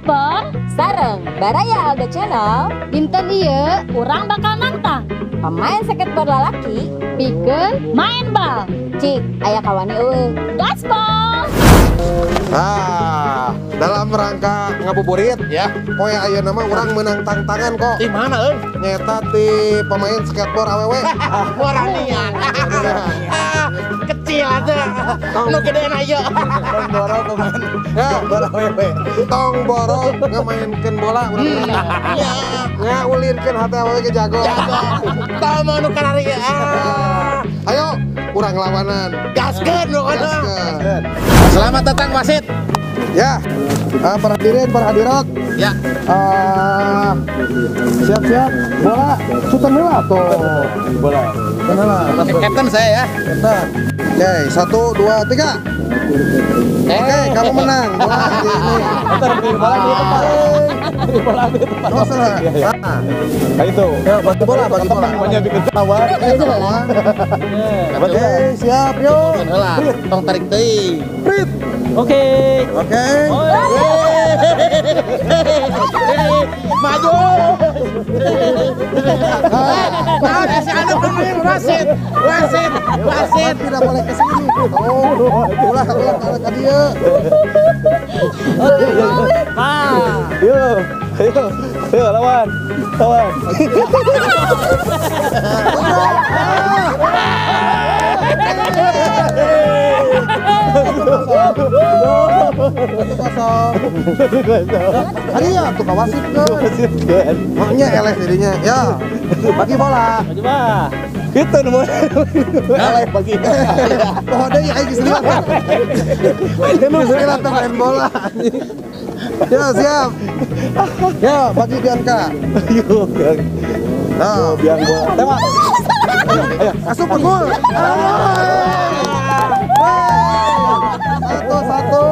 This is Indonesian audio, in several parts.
Skateboard Sareng Baraya Alda Channel. dinten ieu urang bakal nantang Pemain skateboard lalaki pikeun main bal. cik aya kawani eueuh. Gaspol. Nah, dalam rangka ngabuburit ya, poe ayeuna mah urang menang tantangan kok. Di mana, Nyeta di pemain skateboard awewe. Waranian. Kecil aja. Nu gedean ayo. Boro pemain. Ya, awewe. Tong boro ngamainkeun bola urang. Iya. Ngaulirkeun hate awewe ke jago. Tau mau nu kanari. Ayo, urang lawanan. Gaskeun nu kana. Gaskeun. Selamat datang wasit. Ya, para hadirin, para hadirat. Ya. Siap-siap, bola, shooter bola tuh. Bola. Mana? Kapten saya ya. Kapten. Oke, 1, 2, 3. Oke, kamu menang. Bola di ini. Bola di tempat. Bola di tempat. Oh, salah. Nah, itu. Ya, bagi bola, bagi bola. Banyak bikin tawar. Itu bola. Oke, siap, yuk. Heula, tong tarik teuing. Prit. Oke. Oke. Maju. Nah, si anu pemain wasit. Wasit. Tidak boleh ke sini. Oh, ulah ke dia. Yuk, lawan. Hadiah tuh kawasit kan. Maknya eleh jadinya. Ya, bagi bola. Coba. Itu namanya. Eleh bagi. Oh, ada ya geus lihat. Ini geus lihat main bola. Ya, siap. Ya, bagi Bianca. Yuk, Nah, biang bola. Tembak. ayo, masuk ke gol. Satu.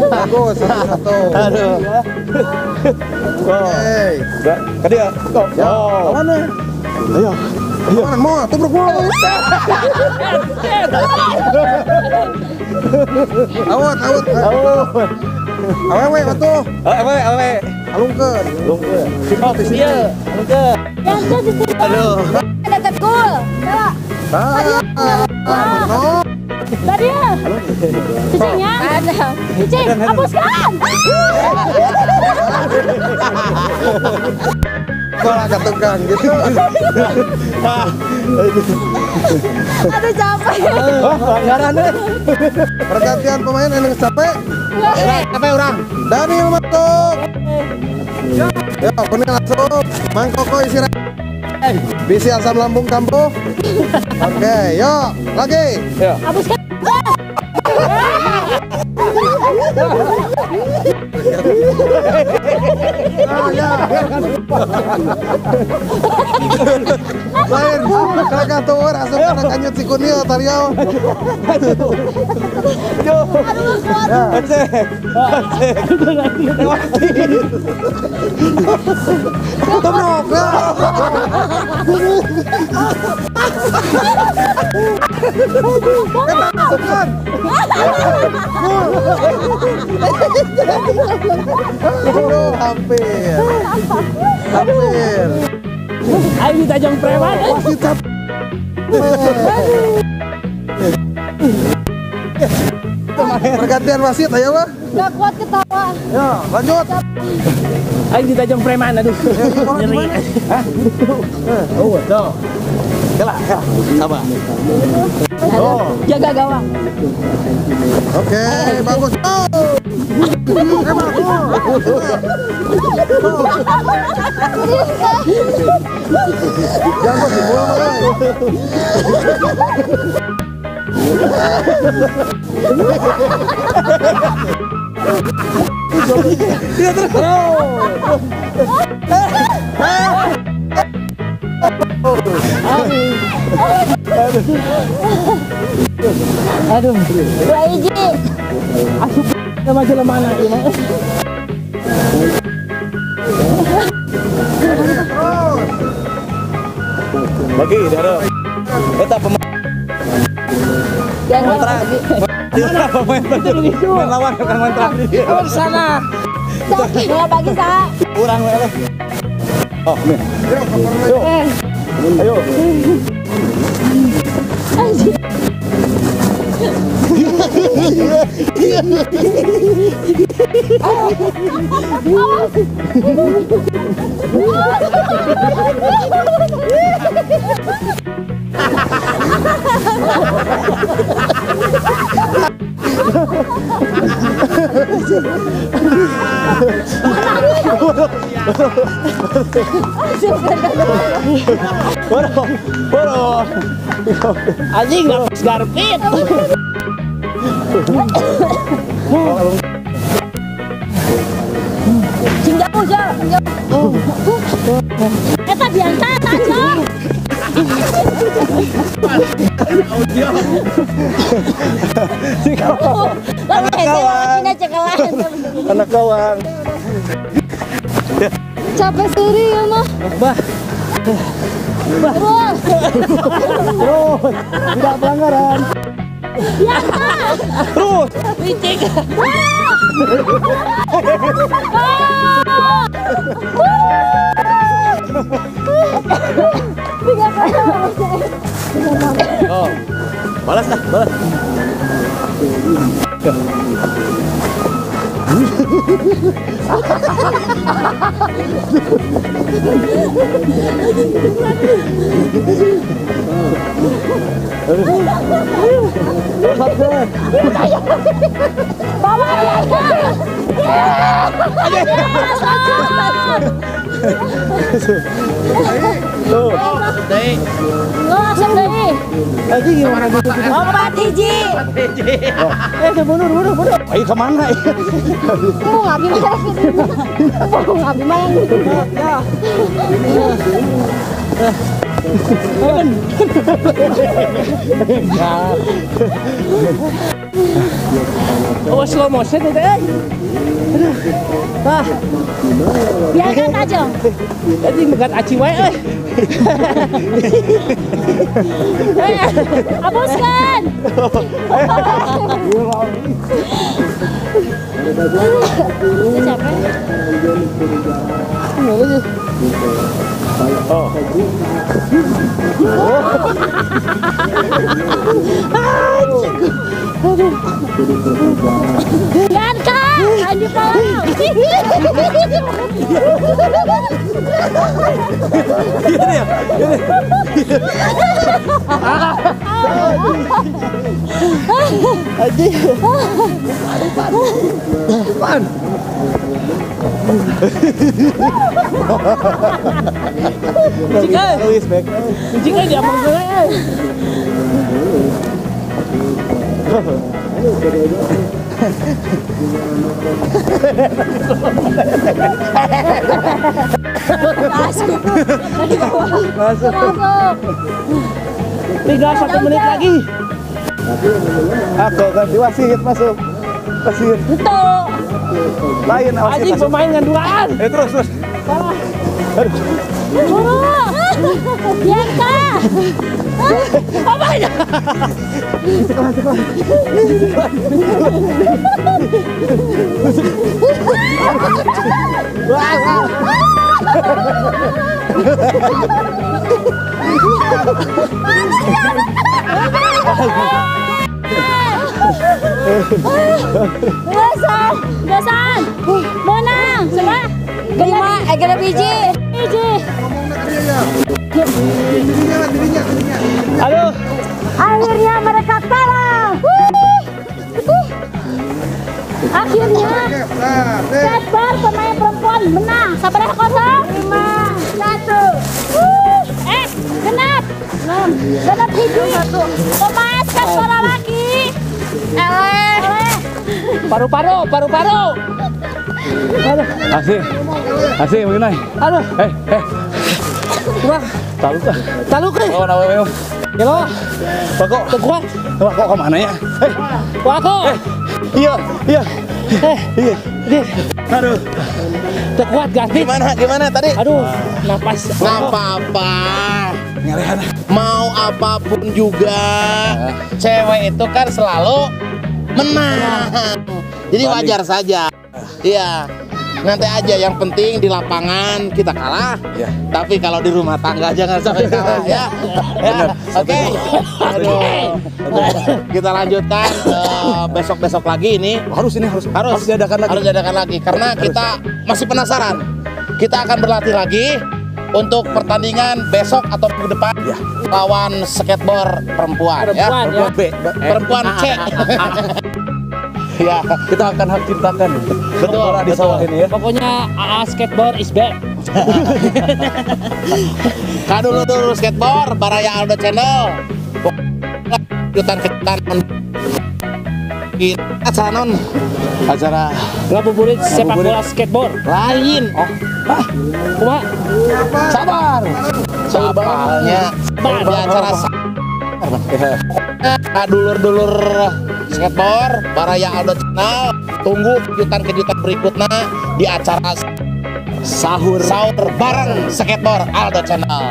Bagus, satu. Aduh. Oke. Ke dia. Ya, Oh. mana? Ayo. Mana mau tubruk bola. Awat. Awewe atuh. Awe. Alungkeun. Lungkeun. Oh, di sini. Lungkeun. Yang tuh di sini. Aduh. Dekat gol. Coba. No. Tadi ya. Cicingnya. Ada. Cicing, hapuskan. Bola ke tukang gitu. Aduh capek. Oh, pelanggaran deh. Pergantian pemain yang capek. Apa orang? Daniel masuk. Ya, bener langsung. Mangkoko istirahat. Bisi asam lambung kambuh. Oke, yuk lagi. Hapuskan. Oh, ya. Lain, kakak tuh asup karena kanyut si kunil tariau. Tubruk. Aduh, hampir. Ayo kita jong preman. Wasit cap. Pergantian wasit ayo lah. Gak kuat ketawa. Ya, lanjut. Ayo kita jong preman. Aduh. Nyeri. Oh, tuh. Kalah. Sama. Jaga gawang. Oke, bagus. Jangan sih Aduh. Dua hiji. Asup sama mana ini? Bagi darah. Eta pemain. Yang Pemain lawan bukan kontrak. Di sana. Nggak bagi sa. Kurang lele. Oh, nih. Ayo. Ayo. Boro. Anjing nggak garpit. Jauh jauh. Eta biasa aja. Anak kawan. Capek sendiri ya mah. Bah. Terus. Terus. Tidak pelanggaran. Terus. Licik. Oh. Balas dah, balas. Tuh. Deh. Langsung deh. Lagi gimana gitu? Opat hiji. Mundur. Ayo kemana? Mau ngabi mana sih? Mau ngabi mana gitu? Oh, slow motion itu. Biarkan aja. Tadi bukan aci wae. Hapuskan. Oh. Biarkan. Lanjut kalau. Jika dia mau gue. Masuk. Tinggal 1 menit lagi. Aku ganti wasit masuk. Wasit. Itu. Lain wasit. Anjing masuk. pemain nganduaan. Terus. Buru. Biarkan. Apa ya? Gasan. Menang. Selah. Genap biji. Aduh. Akhirnya mereka kalah. Akhirnya Catbar pemain perempuan menang. Sabar 0-5. 1. Genap. Genap hiji. Thomas Catbar lagi. Eleh. Paru-paru. Asih mengenai. Aduh. Wah, taluk ke. Oh, nawe. Ya lo. Pokok. Tekuat. Kok kemana ya? Wah, kok. Iya. Iya. Aduh. Tekuat ganti. Gimana tadi? Aduh, napas. Nggak apa-apa. Ngelehan. Mau apapun juga, cewek itu kan selalu menang. Jadi wajar saja. Iya. nanti aja, yang penting di lapangan kita kalah. Ya. Tapi kalau di rumah tangga jangan sampai kalah ya. Ya. Oke. Aduh. Kita lanjutkan besok-besok lagi ini. Harus diadakan lagi. Harus diadakan lagi karena kita masih penasaran. Kita akan berlatih lagi untuk pertandingan besok atau minggu depan lawan skateboard perempuan ya. Perempuan, ya. Perempuan C. Ya, Kita akan hak ciptakan. Betul, Bola di sawah ini ya. Pokoknya AA skateboard is back. Kak dulu skateboard Baraya Aldo Channel. Kejutan acara non acara Ngabuburit sepak bola skateboard. lain. Kumaha? Sabar. Sabarnya di acara dulur-dulur skateboard Baraya Aldo Channel. Tunggu kejutan-kejutan berikutnya di acara sahur bareng skateboard Aldo Channel.